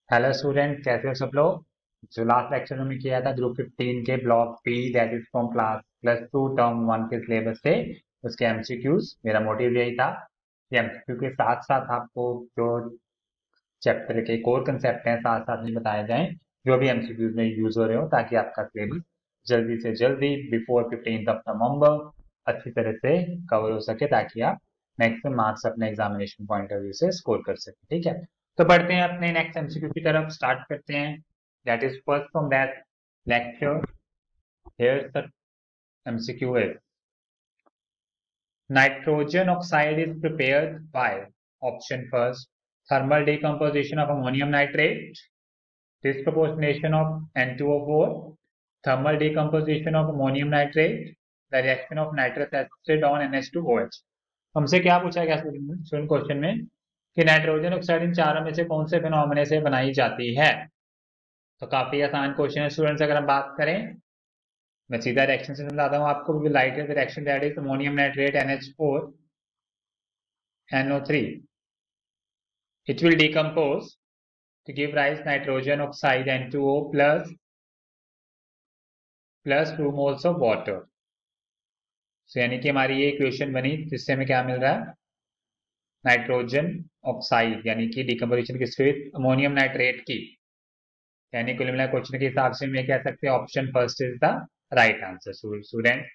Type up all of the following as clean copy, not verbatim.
Hello student, कैसे हो सब लोग। जो लास्ट लेक्चर में किया था ग्रुप 15 के block P that is from class +2 term 1 के सिलेबस से उसके एमसीक्यूज। मेरा मोटिव यही था कि एमसीक्यू के साथ साथ आपको जो चैप्टर के कोर कंसेप्ट हैं साथ साथ में बताए जाएं, जो भी एमसीक्यूज में यूज हो रहे हो, ताकि आपका सिलेबस जल्दी से जल्दी बिफोर 15 ऑफ नवंबर अच्छी तरह से कवर हो सके, ताकि आप मैक्सिमम मार्क्स अपने एग्जामिनेशन पॉइंट ऑफ व्यू से स्कोर कर सकें। ठीक है, तो बढ़ते हैं अपने नेक्स्ट एमसीक्यू की तरफ, स्टार्ट करते हैं। That is first from that lecture. Here the MCQ is nitrogen oxide is prepared by option first thermal decomposition of ammonium nitrate, disproportionation of N2O4, thermal decomposition of ammonium nitrate, the reaction of nitrous acid on NH2OH। हमसे क्या पूछा गया student question में कि nitrogen oxide इन चारों में से कौन से फिनोमेना से बनाई जाती है। तो काफी आसान क्वेश्चन है स्टूडेंट्स। अगर हम बात करें, मैं सीधा रिएक्शन से समझाता हूँ आपको। लाइट है reaction that is ammonium nitrate NH4 NO3, it will decompose to give rise nitrogen oxide N2O plus 2 moles of water। so, यानी कि हमारी ये इक्वेशन बनी जिससे हमें क्या मिल रहा है, नाइट्रोजन ऑक्साइड, यानी कि डिकम्पोजिशन किसकी हुई, अमोनियम नाइट्रेट की। यानी कुल मिला क्वेश्चन के हिसाब से मैं कह सकते हैं option first is the right answer student.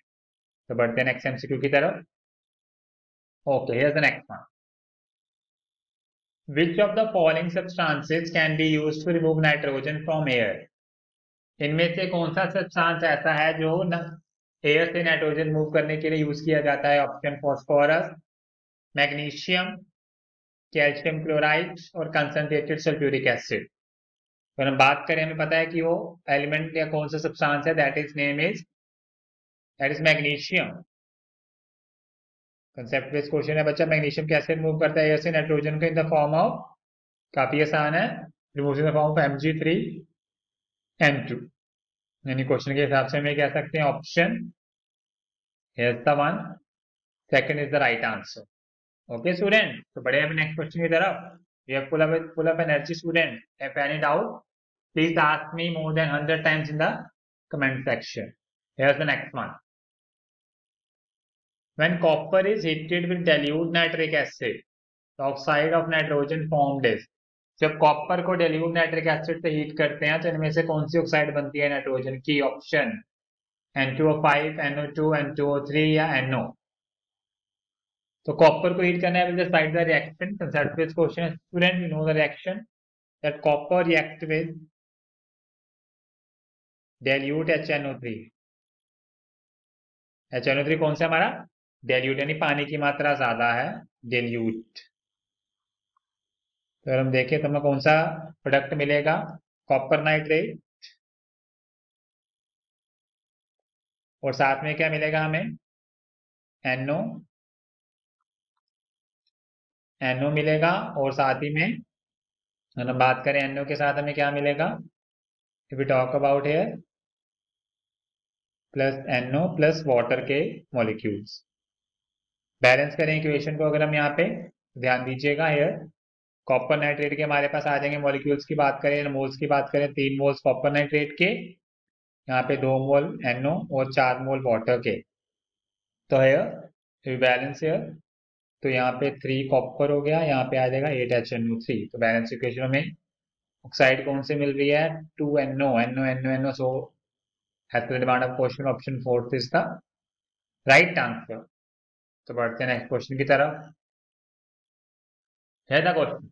तो बढ़ते हैं नेक्स्ट एमसीक्यू की तरफ। Okay, here the next one. Which of the following substances can be used to remove nitrogen from air? इनमें से कौन सा सब्सटेंस ऐसा है जो एयर से नाइट्रोजन मूव करने के लिए यूज किया जाता है। Option phosphorus, magnesium, calcium chloride और कंसंट्रेटेड सल्फ्यूरिक एसिड। अगर हम बात करें, हमें पता है कि वो एलिमेंट या कौन सा सब्सटेंस है, that is magnesium. Concept based question है बच्चा। मैग्नीशियम कैसे मूव करता है एयर से नाइट्रोजन को, इन द फॉर्म ऑफ, काफी आसान है, remove in the form of Mg3N2। यानी क्वेश्चन के हिसाब से हम कह सकते हैं option here the one, second is the right answer. Okay student, तो बढ़े अब नेक्स्ट क्वेश्चन की तरफ। We have full of energy student। If any doubt, please ask me more than 100 times in the comment section। Here's the next one। When copper is heated with dilute nitric acid, the oxide of nitrogen formed is। जब copper को dilute nitric acid से heat करते हैं तो इनमें से कौन सी oxide बनती है नाइट्रोजन की। ऑप्शन N2O5, NO2, N2O3 या NO। तो कॉपर को हीट करना है, will just write the reaction. Concept based question है student, you know the reaction that copper react with dilute HNO3। HNO3 कौन सा हमारा, dilute, यानी पानी की मात्रा ज्यादा है, dilute। तो अगर हम देखें तो हमें कौन सा प्रोडक्ट मिलेगा, कॉपर नाइट्रेट, और साथ में क्या मिलेगा हमें, NO, NO मिलेगा। और साथ ही में अगर हम बात करें NO के साथ हमें क्या मिलेगा, if we talk about here, plus NO plus water के मॉलिक्यूल्स। बैलेंस करें इक्वेशन को अगर हम यहाँ पे, ध्यान दीजिएगा हियर, कॉपर नाइट्रेट के हमारे पास आ जाएंगे मॉलिक्यूल्स की बात करें, मोल्स की बात करें, 3 मोल्स कॉपर नाइट्रेट के, यहाँ पे 2 मोल NO और 4 मोल वाटर के। तो है बैलेंस है, तो यहाँ पे 3 कॉपर हो गया, यहाँ पे आ जाएगा 8 HNO3। तो बैलेंस इक्वेशन में ऑक्साइड कौन से मिल रही है, 2 NO, NO NO NO। So as per demand of question option fourth is the right answer. तो बढ़ते हैं नेक्स्ट क्वेश्चन की तरफ। है the question,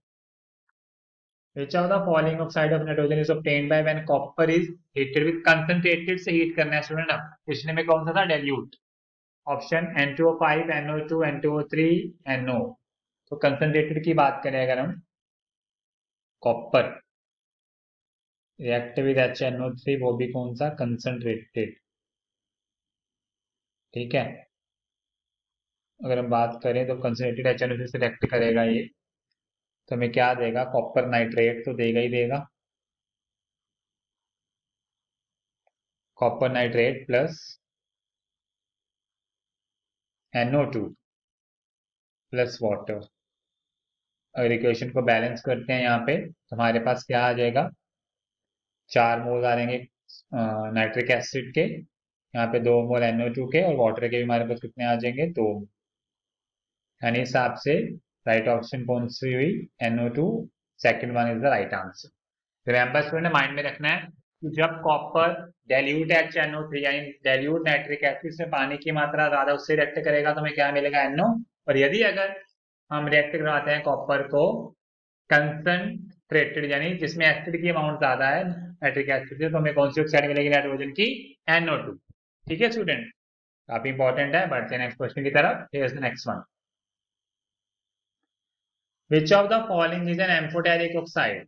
which of the following oxide of nitrogen is obtained by when copper is heated with concentrated से heat करना है student. अब पिछले में कौन सा था, dilute। Option N2O5, NO2, N2O3, NO। तो कंसंट्रेटेड की बात करें अगर हम, कॉपर रिएक्ट विद HNO3, वो भी कौन सा, कंसंट्रेटेड। ठीक है, अगर हम बात करें तो कंसंट्रेटेड HNO3 से रिएक्ट करेगा ये, तो हमें क्या देगा, कॉपर नाइट्रेट तो देगा ही देगा। Copper nitrate plus NO2 plus water. अगर इक्वेशन को बैलेंस करते हैं यहाँ पे तो हमारे पास क्या आ जाएगा, 4 मोल आ जाएंगे नाइट्रिक एसिड के, यहाँ पे 2 मोल NO2 के, और वाटर के भी हमारे पास कितने आ जाएंगे, 2। यानी हिसाब से राइट ऑप्शन कौन सी हुई, NO2, second one is the right answer. Remember student, mind में रखना है कि जब कॉपर डाइल्यूट HNO3 यानी डाइल्यूट नाइट्रिक एसिड से पानी की मात्रा ज्यादा उससे रिएक्ट करेगा तो हमें क्या मिलेगा, NO। और यदि अगर हम रिएक्ट करवाते हैं कॉपर को कंसंट्रेटेड यानी जिसमें एसिड की अमाउंट ज्यादा है नाइट्रिक एसिड से, तो हमें कौन सी ऑक्साइड मिलेगी, नाइट्रोजन की, NO2। ठीक है स्टूडेंट, काफी इंपॉर्टेंट है। बढ़ते हैं नेक्स्ट क्वेश्चन की तरफ। Here is the next one. Which of the following is an amphoteric oxide?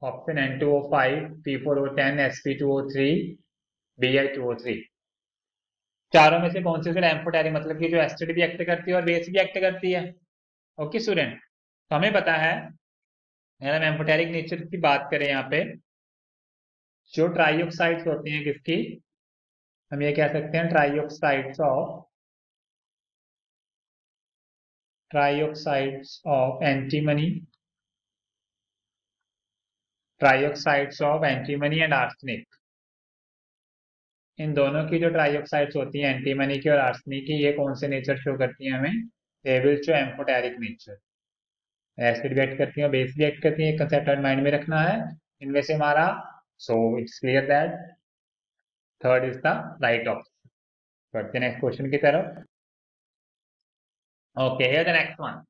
Option N2O5, P4O10, Sp2O3, Bi2O3। चारों में से कौन सी एम्फोटेरिक मतलब कि जो एसिड भी एक्ट करती है और बेस भी एक्ट करती है। ओके स्टूडेंट, तो हमें पता है अगर हम एम्फोटेरिक नेचर की बात करें यहाँ पे, जो ट्राइऑक्साइड्स होती हैं किसकी, हम ये कह सकते हैं trioxides of antimony, trioxides of antimony and arsenic. इन दोनों की जो ट्राइऑक्साइड्स होती हैं एंटीमनी की और आर्सेनिक की, ये कौन से नेचर शो करती हैं हमें, they will show amphoteric nature. Acid भी एक्ट करती है, बेस भी एक्ट करती है, कंसेप्ट माइंड में रखना है इनमें से हमारा। So it's clear that third is the right option. बढ़ते नेक्स्ट क्वेश्चन की तरफ। Okay, here the next one.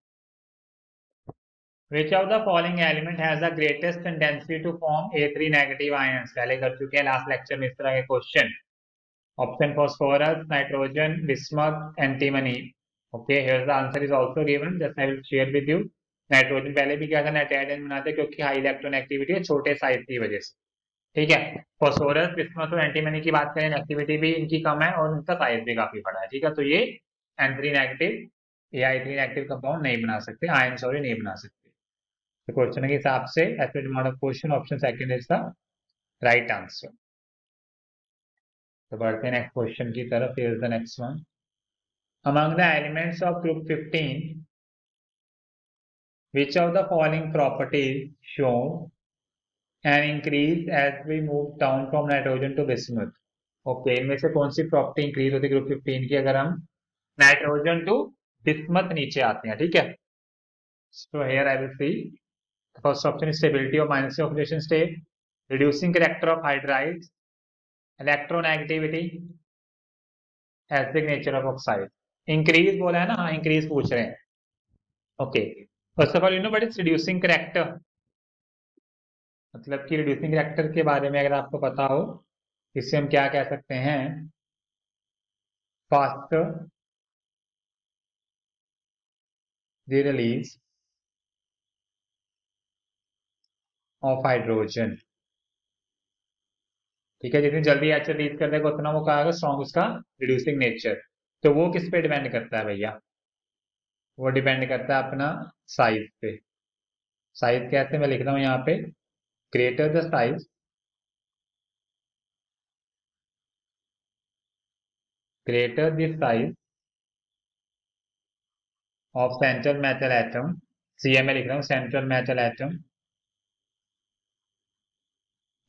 Which of the following element has the greatest tendency to form A3 negative ions? पहले कर चुके हैं लास्ट लेक्चर में इस तरह के question. Option phosphorus, nitrogen, bismuth, antimony. Okay, here the answer is also given, just I will share with you. Nitrogen पहले भी क्या था, नाइट्राइड बनाते क्योंकि हाई इलेक्ट्रॉन एक्टिविटी है छोटे साइज की वजह से। ठीक है, फॉस्फोरस, बिस्मथ और एंटीमनी की बात करें, एक्टिविटी भी इनकी कम है और इनका साइज भी काफी बड़ा है। ठीक है, तो ये N3 नेगेटिव या I3 नेगेटिव कंपाउंड नहीं बना सकते, आयन सॉरी नहीं बना सकते। तो क्वेश्चन के हिसाब से acid model question option second is the right answer. तो बढ़ते हैं नेक्स्ट क्वेश्चन की तरफ। Here is the next one. Among the elements of group 15 which of the following properties show an increase as we move down from nitrogen to bismuth? Okay, इनमें से कौन सी property increase होती है group 15 की अगर हम नाइट्रोजन टू बिस्मथ नीचे आते हैं। ठीक है, so here I will see first option is stability of minus oxidation state, reducing character of hydrides, electronegativity, acidic nature of oxide। Increase बोला है ना, हाँ इंक्रीज पूछ रहे हैं। Okay, first of all you know what is reducing character, मतलब कि reducing character के बारे में अगर आपको पता हो, इससे हम क्या कह सकते हैं, faster the release of hydrogen. ठीक है, जितनी जल्दी एच रिलीज कर देगा उतना वो कहा स्ट्रॉन्ग उसका रिड्यूसिंग नेचर। तो वो किस पे डिपेंड करता है भैया, वो डिपेंड करता है अपना साइज पे। साइज कैसे, मैं लिख रहा हूं यहाँ पे, greater the size, greater the size of central metal atom, CMA लिख रहा हूँ, सेंट्रल मेटल एटम।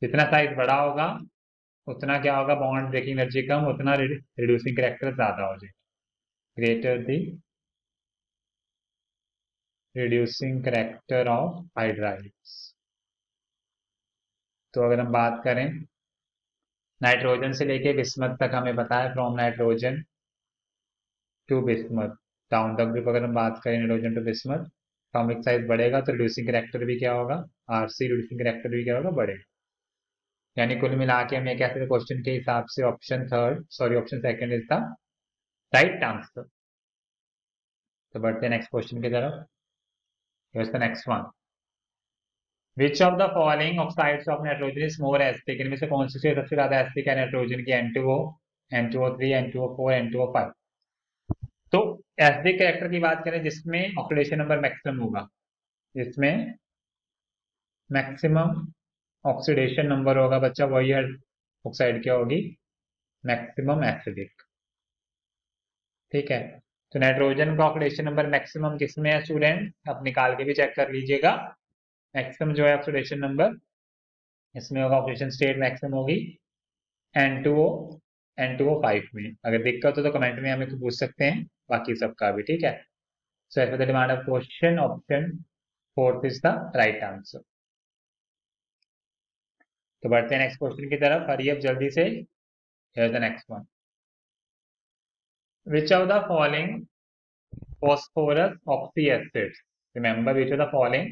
जितना साइज बड़ा होगा उतना क्या होगा, बॉन्ड ब्रेकिंग एनर्जी कम, उतना रिड्यूसिंग करैक्टर ज्यादा हो जाएगा। Greater the reducing character of hydrides. तो अगर हम बात करें नाइट्रोजन से लेके बिस्मथ तक, हमें पता है from nitrogen to bismuth down the group, अगर हम बात करें nitrogen to bismuth, atomic size बढ़ेगा तो रिड्यूसिंग करैक्टर भी क्या होगा, आरसी रिड्यूसिंग करैक्टर भी क्या होगा, बढ़ेगा। यानी कुल मिला के हम ये कह सकते हैं क्वेश्चन के हिसाब से option second is the right answer. तो बढ़ते हैं नेक्स्ट क्वेश्चन की तरफ। Here's the next one. Which of the following oxides of nitrogen is more acidic, इनमें से कौन सी सबसे ज्यादा एसिडिक है नाइट्रोजन की, N2O, N2O3, N2O4, N2O5। तो एसिडिक कैरेक्टर की बात करें जिसमें ऑक्सीडेशन नंबर मैक्सिमम होगा, जिसमें मैक्सिमम ऑक्सीडेशन नंबर होगा बच्चा, वही ऑक्साइड क्या होगी, मैक्सिमम एसिडिक। ठीक है, तो नाइट्रोजन का ऑक्सीडेशन नंबर मैक्सिमम किसमें है स्टूडेंट, आप निकाल के भी चेक कर लीजिएगा। मैक्सिमम जो है ऑक्सीडेशन नंबर इसमें होगा, ऑक्सीडेशन स्टेट मैक्सिमम होगी N2O N2O5 में। अगर दिक्कत हो तो कमेंट में हमें पूछ सकते हैं, बाकी सबका भी ठीक है। So as per the demand of question option 4 is the right answer. तो बढ़ते हैं नेक्स्ट क्वेश्चन की तरफ, हरी अब जल्दी से। Here the next one, which of the following phosphorus oxyacids, remember which of the following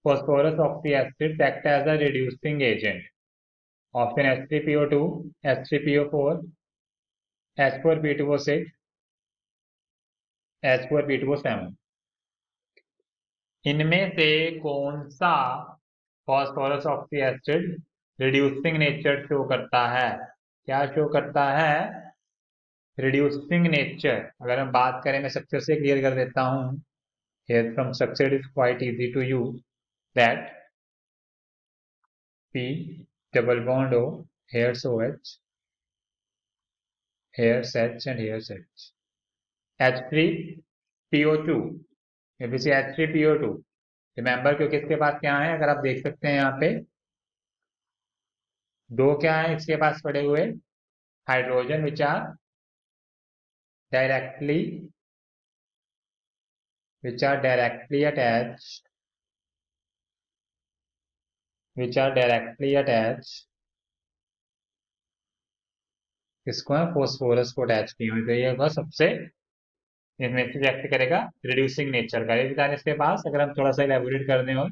phosphorus oxyacids act as a reducing agent? Option H3PO2, H3PO4, H4P2O6, H4P2O7। इनमें से कौन सा phosphorus oxy acid reducing nature show करता है? क्या show करता है? Reducing nature. अगर हम बात करें, मैं स्ट्रक्चर से क्लियर कर देता हूं। Here from structure it is quite easy to use that P double bond O, here's OH, here's H and here's H. H3PO2, ये भी H3PO2। रिमेंबर क्योंकि इसके पास क्या है, अगर आप देख सकते हैं यहाँ पे दो क्या है इसके पास पड़े हुए, hydrogen which are directly attached, किसको है, फोस्फोरस को अटैच किए हुए। तो ये होगा सबसे, इसमें से एक्ट करेगा रिड्यूसिंग नेचर का। ये इसके पास अगर हम थोड़ा सा इलेबोरेट कर दें, और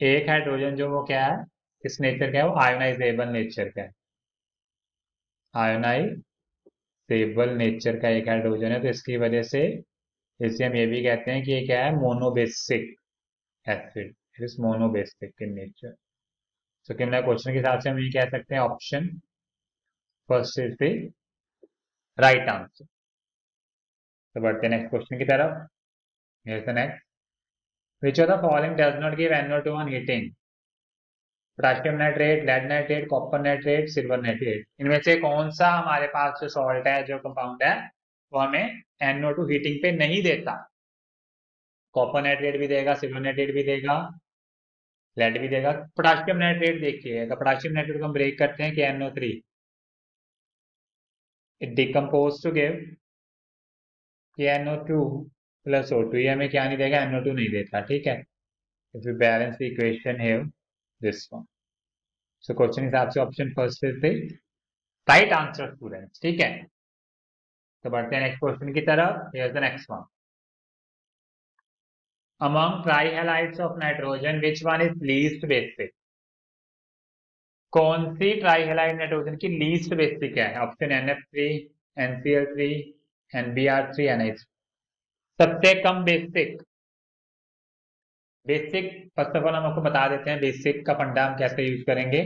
एक हाइड्रोजन जो वो क्या है, किस नेचर का है, वो आयोनाइजेबल नेचर का है। आयोनाइजेबल नेचर का एक हाइड्रोजन है, तो इसकी वजह से इसे हम ये भी कहते हैं कि ये क्या है, monobasic acid. It is monobasic in nature. तो क्वेश्चन के हिसाब से हम ये कह सकते हैं option first is the right answer. तो बढ़ते हैं नेक्स्ट क्वेश्चन की तरफ। Here's the next. Which of the following does not give NO2 on heating? Potassium nitrate, lead nitrate, copper nitrate, silver nitrate. इनमें से कौन सा हमारे पास जो सॉल्ट है, जो कंपाउंड है, वो हमें NO2 हीटिंग पे नहीं देता? कॉपर नाइट्रेट भी देगा, सिल्वर नाइट्रेट भी देगा, लेड भी देगा। पोटाशियम नाइट्रेट देखिए, अगर पोटाशियम नाइट्रेट को हम ब्रेक करते हैं कि NO3, it decompose to give NO2 plus O2। ये हमें क्या नहीं देगा, NO2 नहीं देता, ठीक है। If you balance the equation here, this one. So question हिसाब से option first is the right answer students, ठीक है। तो बढ़ते हैं नेक्स्ट क्वेश्चन की तरफ। Here the next one, among trihalides of nitrogen which one is least basic? कौन सी ट्राइहेलाइड नाइट्रोजन की लीस्ट बेसिक है? Option NF3, NCl3, NBr3, NH। सबसे कम बेसिक। बेसिक फर्स्ट ऑफ ऑल हम आपको बता देते हैं बेसिक का फंडा हम कैसे यूज करेंगे।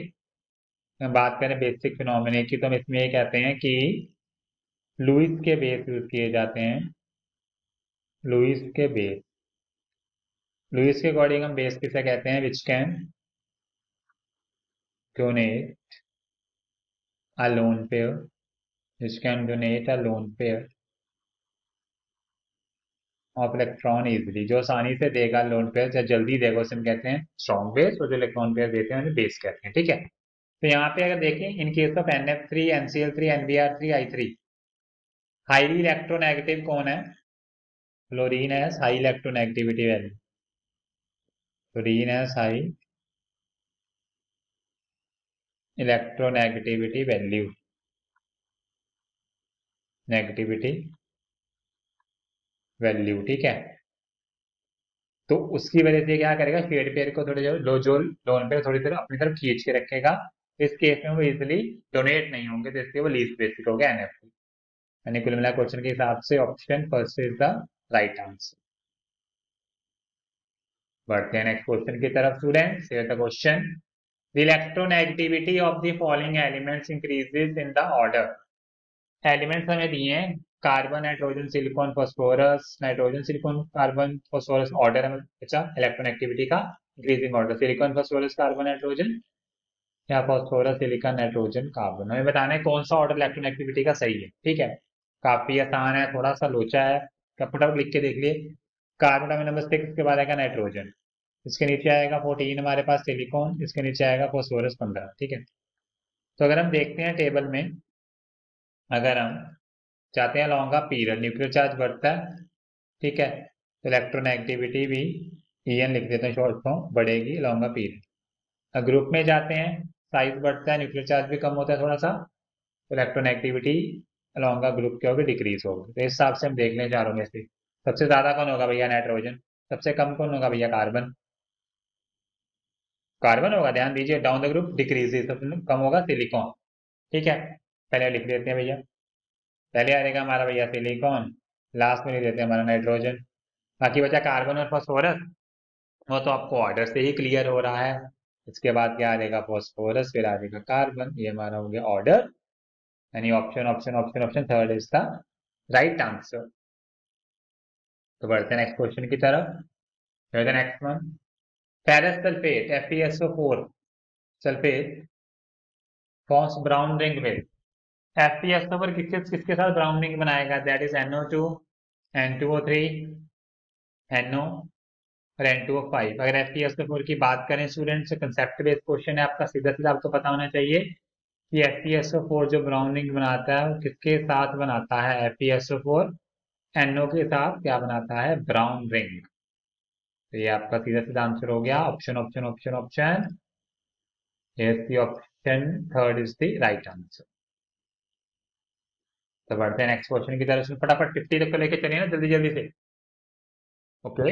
हम बात करें बेसिक फिनोमेना की, तो हम इसमें ये कहते हैं कि लुईस के बेस यूज किए जाते हैं। लुईस के बेस, लुईस के अकॉर्डिंग हम बेस किसे कहते हैं, which can donate a lone pair, which can donate a lone pair of electron easily, जो आसानी से देगा लोन पेयर, या जल्दी देगा, उसे हम कहते हैं स्ट्रॉन्ग बेस, और जो इलेक्ट्रॉन पेयर देते हैं उन्हें बेस कहते हैं, ठीक है। तो यहाँ पे अगर देखें, in case of NF3, NCl3, NBr3, I3, highly electronegative कौन है? Fluorine has high electronegativity value. Fluorine has high electronegativity value, negativity value, ठीक है। तो उसकी वजह से क्या करेगा, शेड पेयर को थोड़े जो लोन पेयर थोड़ी देर अपनी तरफ खींच के रखेगा। इस केस में वो इजिली डोनेट नहीं होंगे, तो इसलिए वो लीस्ट बेसिक हो गया NF3। यानी कुल मिला क्वेश्चन के हिसाब से option first is the right answer. बढ़ते हैं नेक्स्ट क्वेश्चन की तरफ students. Here the question, the electronegativity of the following elements increases in the order. Elements हमें दिए हैं, carbon, nitrogen, silicon, phosphorus, nitrogen, silicon, carbon, phosphorus. Order हमें अच्छा electronegativity का increasing order, silicon, phosphorus, carbon, nitrogen, या phosphorus, silicon, nitrogen, carbon. हमें बताना है कौन सा ऑर्डर इलेक्ट्रोनेगेटिविटी का सही है, ठीक है। काफी आसान है, थोड़ा सा लोचा है, फटाफट लिख के देख लिए। कार्बन अटॉमिक नंबर 6 के बाद आएगा नाइट्रोजन, इसके नीचे आएगा 14 हमारे पास सिलिकॉन, इसके नीचे आएगा फॉस्फोरस 15। ठीक है, तो अगर हम देखते हैं टेबल में, अगर हम चाहते हैं लॉन्ग का पीरियड, न्यूक्लियर चार्ज बढ़ता है, ठीक है, तो इलेक्ट्रोनेगेटिविटी भी EN लिख देते हैं शॉर्ट फॉर्म, बढ़ेगी लॉन्ग का पीरियड। ग्रुप में जाते हैं, साइज बढ़ता है, न्यूक्लियर चार्ज भी कम होता है थोड़ा सा, तो इलेक्ट्रोनेगेटिविटी अलॉन्ग का ग्रुप क्या होगी, डिक्रीज होगी। तो इस हिसाब से हम देख लें चारों में से सबसे ज्यादा कौन होगा भैया, नाइट्रोजन। सबसे कम कौन होगा भैया, कार्बन। कार्बन होगा, ध्यान दीजिए, डाउन द ग्रुप डिक्रीजेस, सबसे कम होगा सिलिकॉन। ठीक है, पहले लिख देते हैं भैया, पहले आएगा हमारा भैया सिलिकॉन, लास्ट में लिख देते हैं हमारा नाइट्रोजन। बाकी बचा कार्बन और फॉस्फोरस, वो तो आपको ऑर्डर से ही क्लियर हो रहा है। इसके बाद क्या आ जाएगा, फॉस्फोरस, फिर आ जाएगा कार्बन, ये हमारा हो गया ऑर्डर, यानी option option option option third is the right answer. तो बढ़ते हैं नेक्स्ट क्वेश्चन की तरफ। Next one, ferrous sulphate FeSO4 sulphate forms brown ring with, FeSO4 किसके किसके साथ ब्राउन रिंग बनाएगा, that is NO2, N2O3, NO और N2O5। अगर FeSO4 की बात करें स्टूडेंट्स, कंसेप्ट बेस्ड क्वेश्चन है आपका, सीधा सीधा आपको पता होना चाहिए कि FeSO4 जो ब्राउन रिंग बनाता है वो किसके साथ बनाता है, FeSO4 NO के साथ क्या बनाता है, ब्राउन रिंग। तो ये आपका सीधा सीधा आंसर हो गया, option option option option, option third is the right answer. तो बढ़ते हैं नेक्स्ट क्वेश्चन की तरफ, इसमें फटाफट 50 तक को लेके चलिए ना जल्दी जल्दी से। Okay,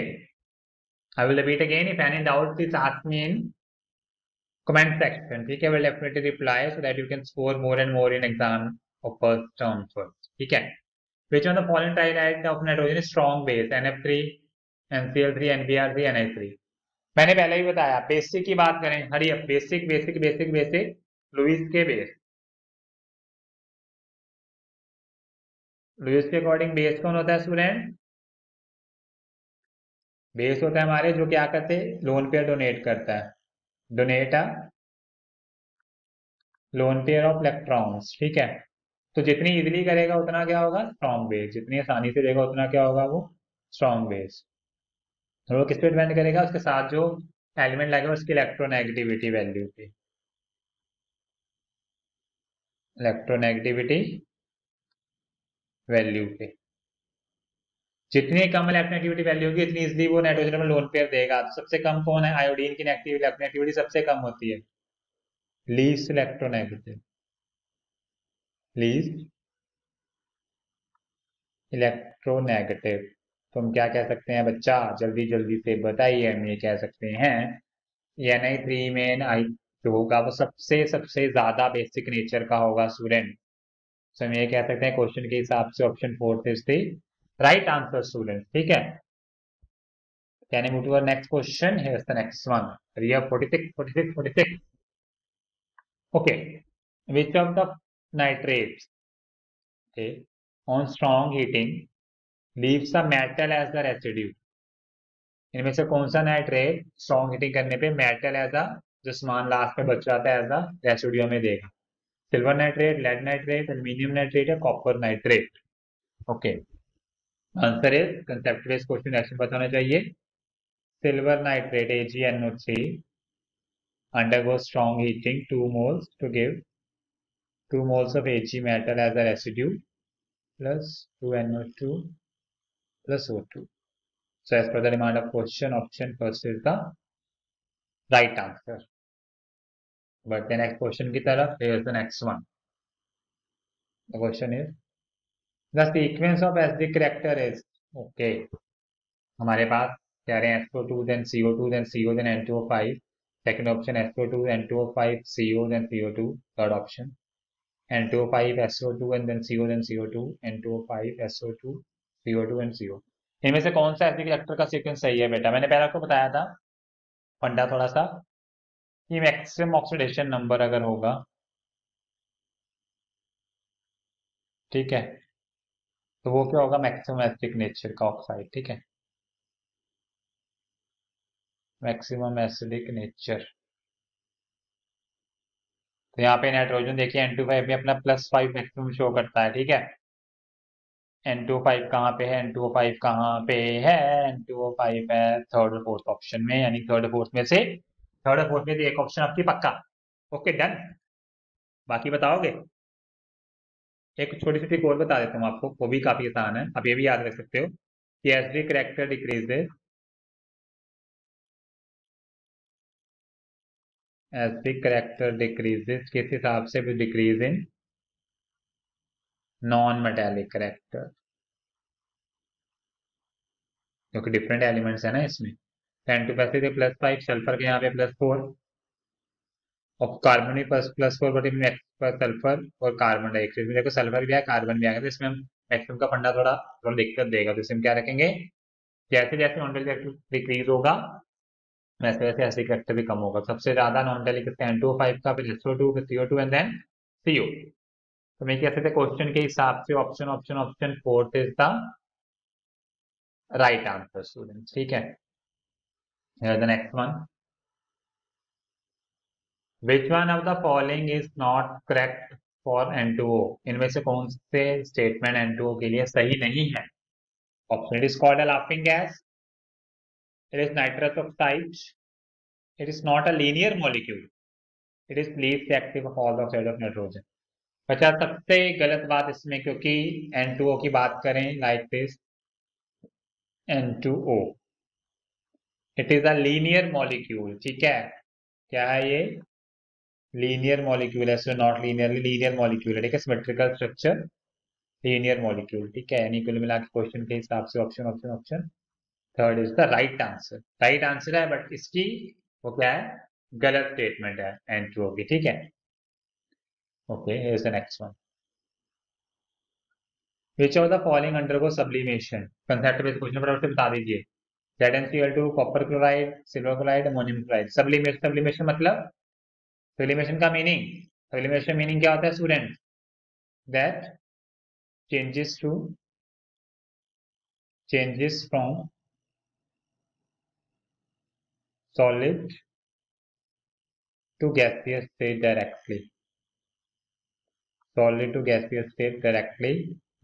I will repeat again, if any doubt please ask me in comment section. ठीक है, will definitely reply so that you can score more and more in exam of first term first. ठीक है, which one of the following trihydrate of nitrogen is strong base, NF3, NCl3, NBr3, NH3। मैंने पहले ही बताया, basic की बात करें, hurry up, basic basic basic basic, Lewis के base, Lewis के अकॉर्डिंग बेस कौन होता है स्टूडेंट, बेस होता है हमारे जो क्या करते हैं, लोन पेयर डोनेट करता है, donate a lone pair of electrons. ठीक है, तो जितनी इजीली करेगा उतना क्या होगा, स्ट्रॉन्ग बेस, जितनी आसानी से देगा उतना क्या होगा, वो स्ट्रॉन्ग बेस। और वो किस पे डिपेंड करेगा, उसके साथ जो एलिमेंट लगेगा उसकी इलेक्ट्रोनेगेटिविटी वैल्यू पे, इलेक्ट्रोनेगेटिविटी वैल्यू पे। जितनी कम इलेक्ट्रोनेगेटिविटी वैल्यू होगी उतनी इजीली वो नाइट्रोजन में लोन पेयर देगा। तो सबसे कम कौन है, आयोडीन की इलेक्ट्रोनेगेटिविटी सबसे कम होती है, लीस्ट इलेक्ट्रोनेगेटिव, लीस्ट इलेक्ट्रोनेगेटिव। तो हम क्या कह सकते हैं बच्चा, जल्दी जल्दी से बताइए, हम ये कह सकते हैं Na3 में आई जो होगा वो सबसे सबसे ज्यादा बेसिक नेचर का होगा स्टूडेंट। तो हम ये कह सकते हैं क्वेश्चन के हिसाब से option fourth is the right answer student. ठीक है, can I move to our next question? Here's the next one. Ria 46 46 46। Okay, which of the nitrates, okay, on strong heating leaves the metal as the residue। इनमें से कौन सा nitrate strong heating करने पे metal as a, जो सामान last में बच जाता है एज अ रेसिड्यू में देगा, silver nitrate, lead nitrate, aluminium nitrate या copper nitrate. Okay, answer is concept based question, action बताना चाहिए। Silver nitrate AgNO3 undergoes strong heating 2 moles to give 2 moles of Ag metal as a residue plus 2NO2 plus O2। So as per the demand of question, option first is the right answer। But the next question की तरफ, here is the next one। The question is the sequence of acidic reactor is, okay, हमारे पास कह रहे हैं SO2 then CO2 then CO then N2O5, second option SO2 N2O5 CO then CO2, third option N2O5 SO2 and then CO then CO2 N2O5 SO2 CO2 and CO। इनमें से कौन सा acidic reactor का sequence सही है बेटा, मैंने पहले आपको बताया था फंडा थोड़ा सा, कि मैक्सिमम ऑक्सीडेशन नंबर अगर होगा, ठीक है, तो वो क्या होगा, मैक्सिमम एसिडिक नेचर का ऑक्साइड। ठीक है, मैक्सिमम एसिडिक नेचर। तो यहाँ पे नाइट्रोजन देखिए N25 में अपना +5 मैक्सिमम शो करता है। ठीक है, N2O5 कहाँ पे है, N2O5 कहाँ पे है, N2O5 है थर्ड और फोर्थ ऑप्शन में, यानी थर्ड और फोर्थ में से, थर्ड और फोर्थ में से एक ऑप्शन आपकी पक्का। Okay done. बाकी बताओगे? एक छोटी सी ट्रिक और बता देता हूँ आपको, वो भी काफी आसान है, आप ये भी याद रख सकते हो कि as the character decreases, as the character decreases, किस हिसाब से भी decrease in non metallic character, क्योंकि डिफरेंट एलिमेंट्स है ना इसमें। N2 पे +5, सल्फर के यहाँ पे +4, और कार्बन भी +4, बट इनमें सल्फर और कार्बन डाइऑक्साइड में देखो सल्फर भी है कार्बन भी आएगा, तो इसमें हम मैक्सिमम का फंडा थोड़ा थोड़ा दिक्कत देगा, तो इसमें क्या रखेंगे, जैसे जैसे नॉन मेटालिक डिक्रीज होगा वैसे वैसे एसिडिक फैक्टर भी कम होगा। सबसे ज्यादा नॉन मेटालिक N2O5 का, फिर SO2, फिर CO2 एंड देन CO। तो मैं कह सकते क्वेश्चन के हिसाब से option option option fourth is the right answer student. ठीक है, here the next one, which one of the following is not correct for N2O, इनमें से कौन से स्टेटमेंट N2O के लिए सही नहीं है? Option, it is called a laughing gas, it is nitrous oxide, it is not a linear molecule, it is least active of all the oxide of nitrogen. अच्छा, सबसे गलत बात इसमें, क्योंकि N2O की बात करें like this, N2O it is a linear molecule, ठीक है, क्या है ये, लीनियर मॉलिक्यूल है, नॉट लीनियरली, लीनियर मॉलिक्यूल है, ठीक है, सिमेट्रिकल स्ट्रक्चर, लीनियर मॉलिक्यूल, ठीक है, यानी कुल मिला के क्वेश्चन के हिसाब से option option option third is the right answer, right answer है, बट इसकी वो क्या है, गलत स्टेटमेंट है N2O की, ठीक है। Okay, here is the next one, which of the following undergo sublimation, concept based question फटाफट से बता दीजिए। ZnCl2, copper chloride, silver chloride, ammonium chloride. Sublimation, sublimation मतलब, सब्लिमेशन का मीनिंग, सब्लिमेशन मीनिंग क्या होता है student, that changes to, changes from solid to gaseous state directly, solid to gaseous state directly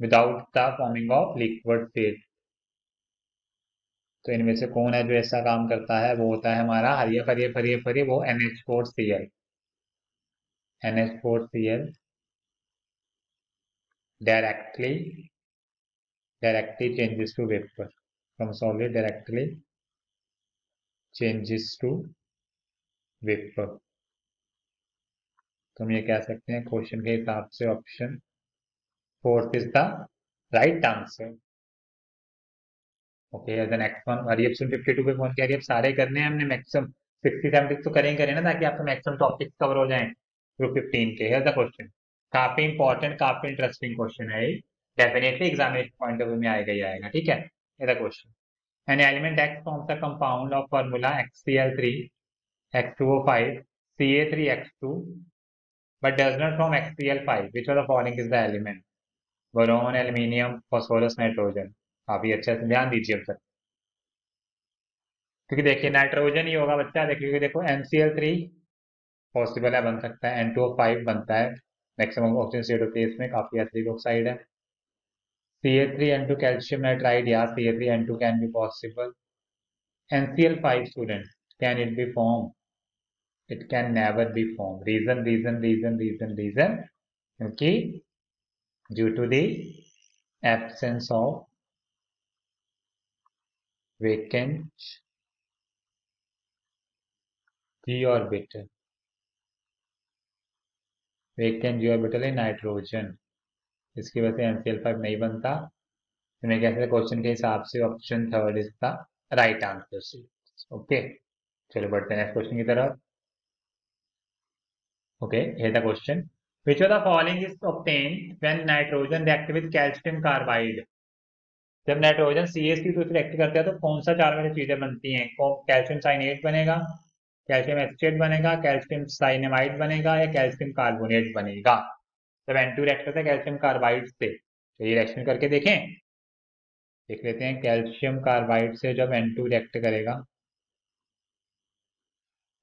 without the forming of liquid state. तो इनमें से कौन है जो ऐसा काम करता है, वो होता है हमारा हरिये फरिये फरिये फरिये वो NH4Cl, NH4Cl directly, directly changes to vapor from solid, directly changes to vapor। तो हम ये कह सकते हैं क्वेश्चन के हिसाब से option fourth is the right answer. Okay, the next one, option 52 पे फोन किया कि अब सारे करने हैं हमने, मैक्सिमम 60-70 तो करें करें ना, ताकि आपका मैक्सिमम टॉपिक कवर हो जाए ग्रुप 15 के। हियर द क्वेश्चन, काफी इंपॉर्टेंट काफी इंटरेस्टिंग क्वेश्चन है ये, definitely examination point of view में आएगा ही आएगा, ठीक है। ये the question, an element X forms a compound of formula XCl3 H2O5 Ca3H2 but does not form XCl5, which of the following is the element? Boron, aluminium, phosphorus, nitrogen. काफी अच्छे से ध्यान दीजिए अब तक, क्योंकि देखिए नाइट्रोजन ही होगा बच्चा, देखिए देखो NCl3 पॉसिबल है, बन सकता है, N2O5 बनता है, मैक्सिमम ऑक्सीजन स्टेट होती है इसमें, काफी एसिडिक ऑक्साइड है। Ca3N2 कैल्शियम नाइट्राइड, या Ca3N2 can be possible. NCl5 student, can it be form? It can never be formed. Reason, क्योंकि due to the absence of vacant p orbital, vacant g orbital है nitrogen, इसकी वजह से NCl5 नहीं बनता। तो मैं कहते हैं क्वेश्चन के हिसाब से option third is the right answer. Okay, चलो बढ़ते हैं नेक्स्ट क्वेश्चन की तरफ। Okay, here the question, which of the following is obtained when nitrogen react with calcium carbide? जब नाइट्रोजन CH3 रिएक्ट करता है तो कौन सा चार में से चीजें बनती हैं? कैल्शियम साइनेट बनेगा, कैल्शियम एसिटेट बनेगा, कैल्शियम साइनेमाइड बनेगा, या कैल्शियम कार्बोनेट बनेगा? जब N2 रिएक्ट करता है कैल्शियम कार्बाइड से, तो ये रिएक्शन करके देखें, देख लेते हैं। कैल्शियम कार्बाइड से जब N2 रिएक्ट करेगा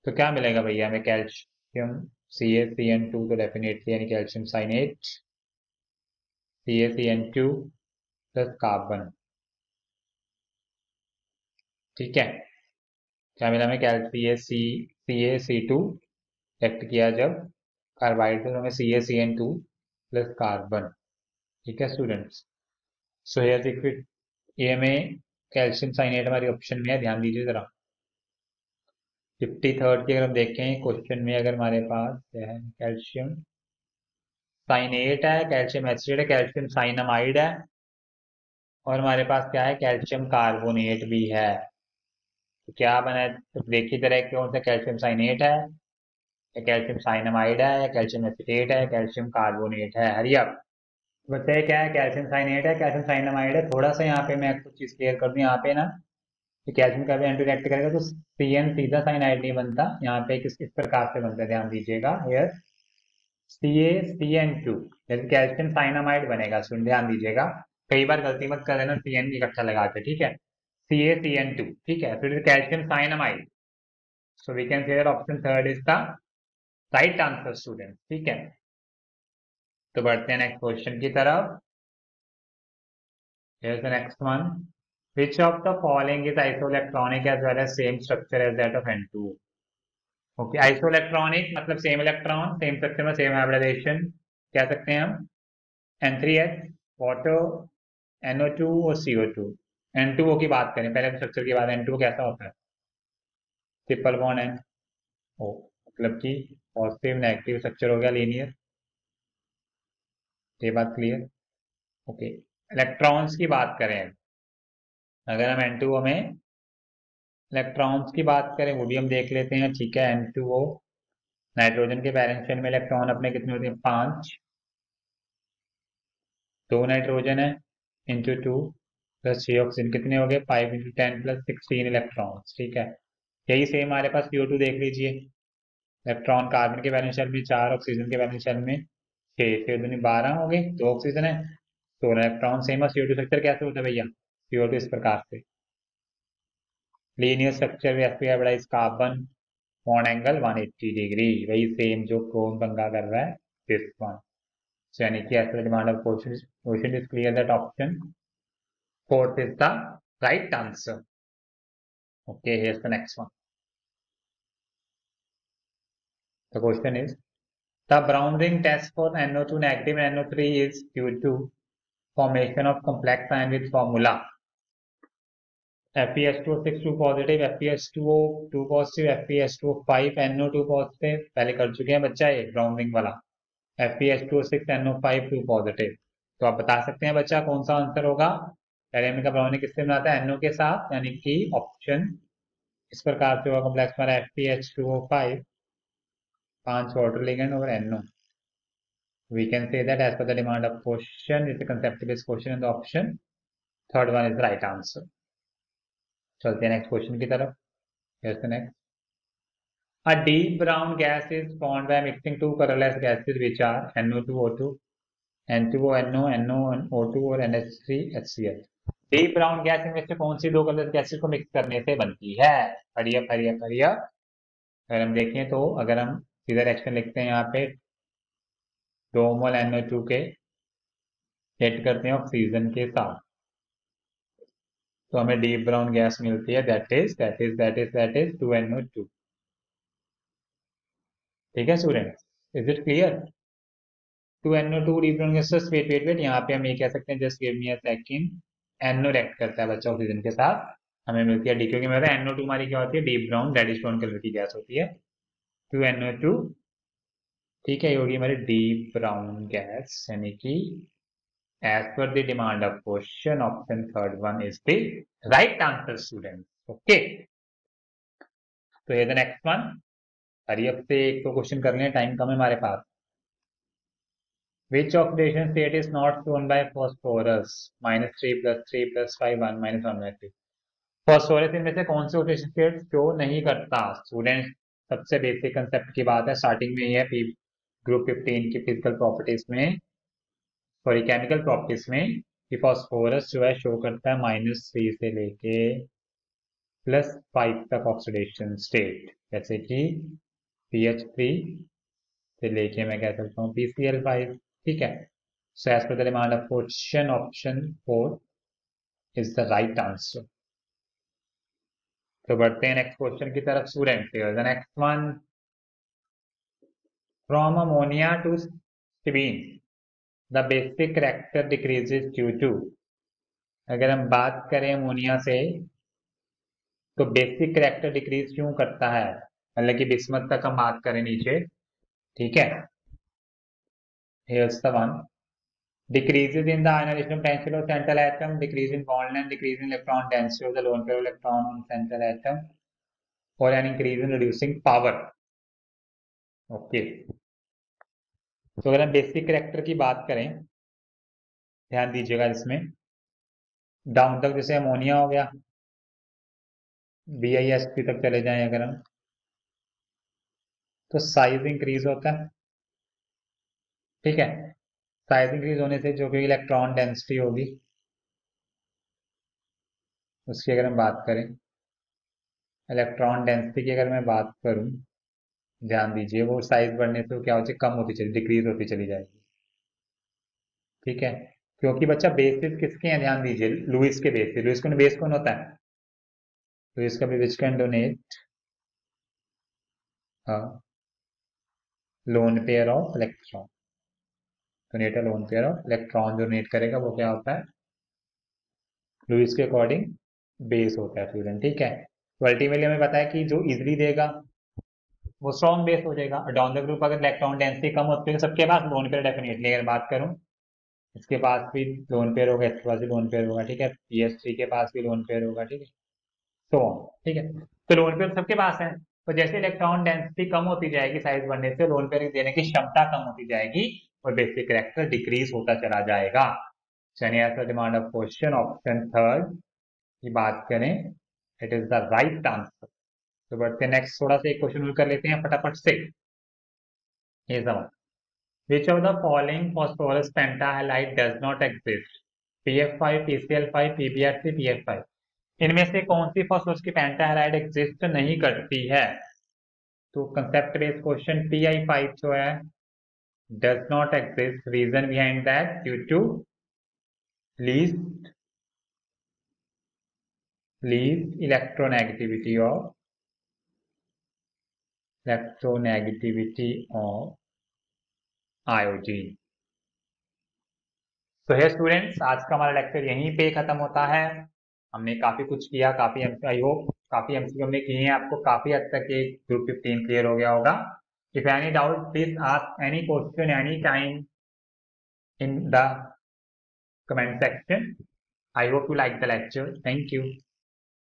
तो क्या मिलेगा भैया हमें, कैल्शियम CaCN2, तो डेफिनेटली यानी कैल्शियम साइनेट CaCN2 प्लस कार्बन। ठीक है, क्या मिला हमें? CaC2 रिएक्ट किया जब कार्बाइड तो हमें CaCN2 प्लस कार्बन। ठीक है स्टूडेंट्स, सो हियर लिक्विड, ये हमें कैल्शियम साइनेट हमारी ऑप्शन में है, ध्यान दीजिए जरा। 53rd की अगर हम देखें क्वेश्चन में, अगर हमारे पास क्या है, कैल्शियम साइनेट है, कैल्शियम एसिड है, कैल्शियम साइनामाइड है, और हमारे पास क्या है, कैल्शियम कार्बोनेट भी है। तो क्या बना है, तो देखिए जरा कौन सा कैल्शियम साइनेट है, या कैल्शियम साइनामाइड है, या कैल्शियम एसिटेट है, कैल्शियम कार्बोनेट है। हरिया बताइए क्या है, कैल्शियम साइनेट है, कैल्शियम साइनामाइड है। थोड़ा सा यहाँ पे मैं कुछ चीज क्लियर कर दूं, यहाँ पे ना कि कैल्शियम का भी एंटी रिएक्ट करेगा तो CN सीधा साइनाइड नहीं बनता, यहाँ पे किस प्रकार से बनता है ध्यान दीजिएगा। हियर CaCN2 जैसे कैल्शियम साइनामाइड बनेगा, सुन ध्यान दीजिएगा, कई बार गलती मत कर देना CN इकट्ठा लगा के। ठीक है, CaCN2, ठीक है, फिर calcium cyanamide. So we can say that option third is the right answer student. ठीक है, तो बढ़ते हैं नेक्स्ट क्वेश्चन की तरफ। Here's the next one. Which of the following is isoelectronic as well as same structure as that of N2? Okay, isoelectronic मतलब same electron same structure में same hybridisation, कह सकते हैं हम N3H, वाटर, NO2 और CO2। N2O की बात करें पहले स्ट्रक्चर के बाद, N2O कैसा होता है? ट्रिपल बॉन्ड N O, मतलब कि पॉजिटिव नेगेटिव स्ट्रक्चर हो गया लीनियर, ये बात क्लियर। ओके, इलेक्ट्रॉन्स की बात करें, अगर हम N2O में इलेक्ट्रॉन्स की बात करें वो भी हम देख लेते हैं। ठीक है, N2O नाइट्रोजन के बैलेंस शेल में इलेक्ट्रॉन अपने कितने होते हैं? 5, 2 नाइट्रोजन है इंटू 2 प्लस 6 ऑक्सीजन, कितने हो गए? 5 इंटू 10 प्लस 16 इलेक्ट्रॉन्स। ठीक है, यही सेम हमारे पास CO2 देख लीजिए, इलेक्ट्रॉन कार्बन के बैलेंस शेल में 4, ऑक्सीजन के बैलेंस शेल में 6, 6 दूनी 12 हो गए, 2 ऑक्सीजन है, 16 इलेक्ट्रॉन। सेम है CO2 स्ट्रक्चर कैसे होता है भैया? CO2 इस प्रकार से लीनियर स्ट्रक्चर में hybridize carbon bond angle 180 degree, वही सेम जो क्रोम पंगा कर रहा है दिस वन। So, यानी कि as per the demand of question is clear that option fourth is the right answer. Okay, here's the next one. The question is, the Brown ring test for NO2 negative and NO3 is due to formation of complex ion with formula FeS2O6 2 positive, FeS2O2 positive, FeS2O5 NO2 positive, पहले कर चुके हैं बच्चा ये brown ring वाला, FeS2O6 NO5 2 positive. तो आप बता सकते हैं बच्चा कौन सा आंसर होगा? पहले हमने कहा ब्राउन रिंग किससे बनाता है? NO के साथ, यानी कि ऑप्शन इस प्रकार से होगा, कॉम्प्लेक्स हमारा FeH2O5 5 वाटर लिगेंड और NO। We can say that as per the demand of question, it's a concept based question and the option third one is the right answer. चलते हैं नेक्स्ट क्वेश्चन की तरफ। Here's the next. A deep brown gas is formed by mixing two colorless gases which are NO2O2, N2O NO, NOO2 और NH3HCl। Deep brown gas इनमें से कौन सी दो colour gases को मिक्स करने से बनती है? हरिया हरिया हरिया, अगर हम देखें तो अगर हम सीधा रिएक्शन लिखते हैं यहाँ पे, 2 मोल NO2 के हिट करते हैं ऑक्सीजन के साथ, तो हमें डीप ब्राउन गैस मिलती है, दैट इज 2NO2। ठीक है student, is it clear? 2NO2 deep brown gas. Wait wait wait, यहाँ पे हम ये कह सकते हैं, just give me a second, NO react करता है बच्चा ऑक्सीजन के साथ, हमें मिलती है डी, क्योंकि मेरा NO2 हमारी क्या होती है? Deep brown reddish brown colour की गैस होती है, 2NO2। ठीक है, ये होगी हमारी डीप ब्राउन गैस, यानी कि as per the demand of question option third one is the right answer students. Okay, तो ये द नेक्स्ट वन। हरी अब से एक तो क्वेश्चन कर लें, टाइम कम है हमारे पास। Which oxidation state is not shown by phosphorus? -3 + 3 + 5 1 -1/3। Phosphorus इनमें से कौन से ऑक्सीडेशन स्टेट शो नहीं करता? स्टूडेंट, सबसे बेसिक कंसेप्ट की बात है, स्टार्टिंग में ही है ग्रुप 15 की फिजिकल प्रॉपर्टीज में, सॉरी केमिकल प्रॉपर्टीज में, कि फॉस्फोरस जो है शो करता है -3 से लेके +5 तक ऑक्सीडेशन स्टेट, जैसे कि PH3 से लेके मैं कह सकता हूँ PCl5। ठीक है, so as per the demand of question option 4 is the right answer. तो बढ़ते हैं नेक्स्ट क्वेश्चन की तरफ student. The next one, from ammonia to stibine the basic character decreases due to. अगर हम बात करें अमोनिया से तो बेसिक करेक्टर डिक्रीज क्यों करता है, मतलब कि बिस्मत तक हम बात करें नीचे, ठीक है। Here's the one. Decreases in the ionization potential of central atom, decrease in bond length, decrease in electron density of the lone pair of electron on central atom, or an increase in reducing power. Okay, तो अगर हम basic character की बात करें, ध्यान दीजिएगा इसमें, down तक जैसे अमोनिया हो गया, BiSP तक चले जाएं अगर हम, तो साइज इंक्रीज होता है, ठीक है। साइज इंक्रीज होने से जो भी इलेक्ट्रॉन डेंसिटी होगी उसकी अगर हम बात करें, इलेक्ट्रॉन डेंसिटी की अगर मैं बात करूं, ध्यान दीजिए, वो साइज बढ़ने से वो क्या होती है, कम होती चली, डिक्रीज होती चली जाएगी, ठीक है। क्योंकि बच्चा बेसिस किसके हैं, ध्यान दीजिए, लुइस के बेस, लुइस का बेस कौन होता है, लुइस का which can donate lone pair of electron, donate a lone pair of electron, जो डोनेट करेगा वो क्या होता है, लुइस के अकॉर्डिंग बेस होता है स्टूडेंट, ठीक है। तो अल्टीमेटली हमें पता है कि जो इजिली देगा वो स्ट्रॉन्ग बेस हो जाएगा। डाउन द ग्रुप अगर इलेक्ट्रॉन डेंसिटी कम होती है तो सबके पास लोन पेयर, डेफिनेटली अगर बात करूं, इसके पास भी लोन पेयर होगा, इसके पास भी लोन पेयर होगा, ठीक है, PS3 के पास भी लोन पेयर होगा, ठीक है, तो ठीक है। तो लोन पेयर सबके पास है, तो जैसे इलेक्ट्रॉन डेंसिटी कम होती जाएगी साइज बढ़ने से, लोन पेयर देने की क्षमता कम होती जाएगी और बेसिक करेक्टर डिक्रीज होता चला जाएगा। चलिए ऐसा demand of question option third की बात करें, it is the right answer. तो बढ़ते नेक्स्ट, थोड़ा सा एक क्वेश्चन कर लेते हैं फटाफट से। ये समझ, which of the following phosphorus pentahalide does not exist? PF5, PCl5, PBr3, PF5। इनमें से कौन सी फॉस्फोरस की पेंटाहाइलाइड एग्जिस्ट नहीं करती है? तो कंसेप्ट बेस्ड क्वेश्चन, Pi5 जो है does not exist, reason behind that due to least electronegativity of iodine. तो है स्टूडेंट्स, आज का हमारा लेक्चर यहीं पे खत्म होता है। हमने काफी कुछ किया, काफी आई होप काफी एमसीक्यू हमने किए हैं, आपको काफी हद तक ये ग्रुप 15 क्लियर हो गया होगा। If any doubt please ask any question any time in the comment section. I hope you like the lecture. Thank you.